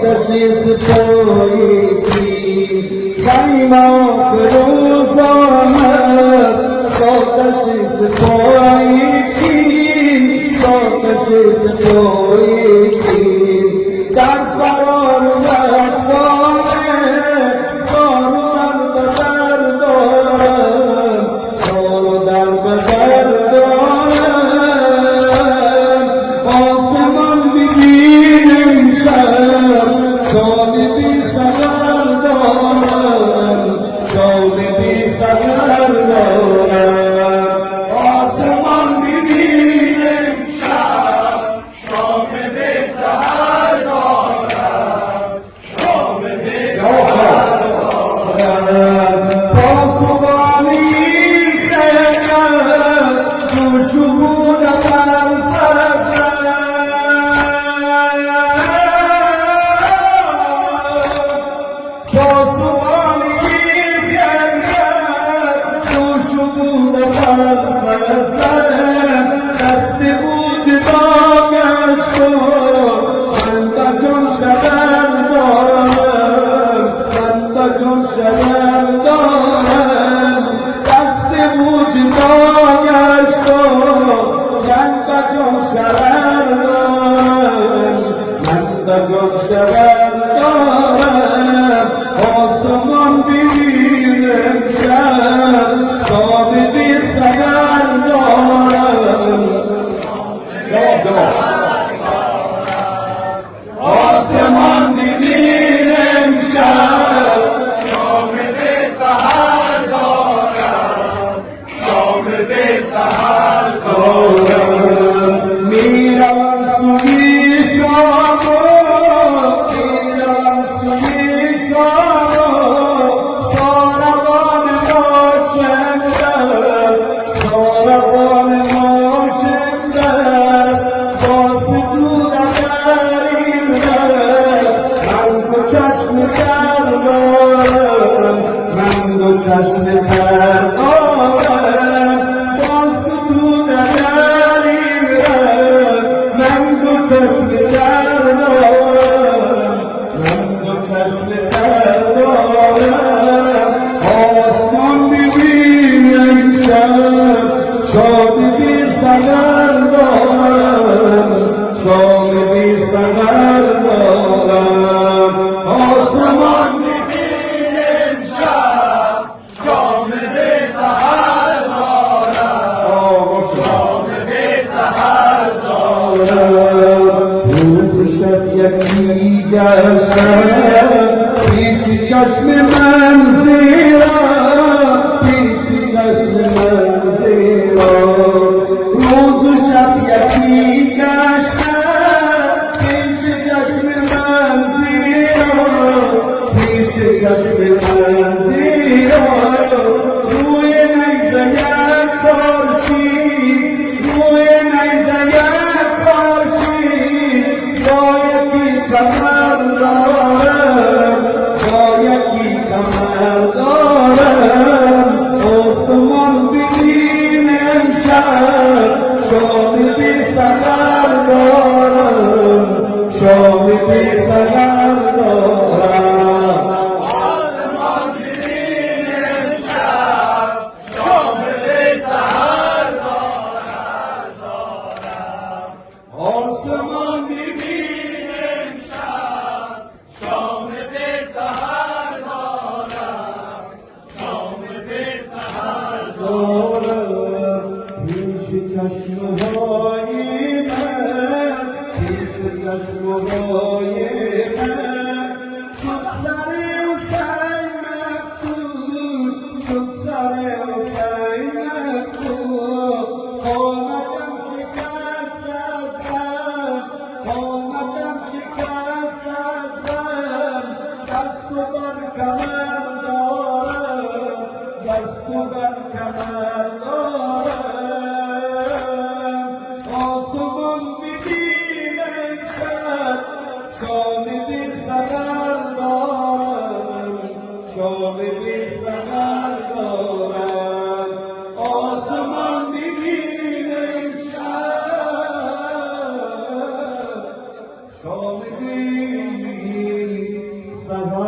آتشی سپاییدی خیمه فروز آمد آتشی سپاییدی آتشی سپاییدی در فرار وطفانه کارو در بدر دارم کارو در بدر دارم آسمان ببینم شب شاد بی سفر دارم شاد بی سفر دارم آسمان ببینم شب شاد بی سفر دارم شاد بی سفر دارم پاسبانی خیلی دوش بودم دست وجدان است من بجان شدن دارم من بجان شدن دارم دست وجدان است من بجان شدن دارم من بجان شدن دارم آسمان ببینم شب شاد بی سگر دارم آسمان ببینم شب شام بی سحر دارم شام بی سحر دارم میروم سوی شام میروم سوی شام ساربان ماشنده ساربان ماشنده باز دود دریم من دو چشم تر دارم من دو چشم تر دارم باز دود دریم من دو چشم تر دارم من دو چشم تر دارم آسمان ببینم شب شاد بی سحر دارم شاد بی سحر دارم آسمان ببینم شب شام بی سحر دارم شام بی سحر دارم روز و شب یکی گشتم پیش چشم من زیرا پیش چشم من زیرا روز و شب یکی گشتم پیش چشم من زیرا پیش چشم من زیرا روی نیزه یک خورشید روی نیزه یک خورشید با یکی کمر دارم با یکی کمر دارم آسمان ببینم شب شام بی سحر دارم شام بی سحر دارم آسمان ببینم شب شام بی سحر دارم آسمان ببینم شب شام بی سحر دارم شام بی سحر دارم پیش چشمهای من پیش چشمهای من شد سر حسین مفتون شد سر حسین مفتون آمدم شکست از غم آمدم شکست از غم دست و بر کمر دارم دست و بر کمر دارم آسمان ببینم شب شام بی سحر دارم شام بی سحر دارم آسمان ببینم شب شام بی سهر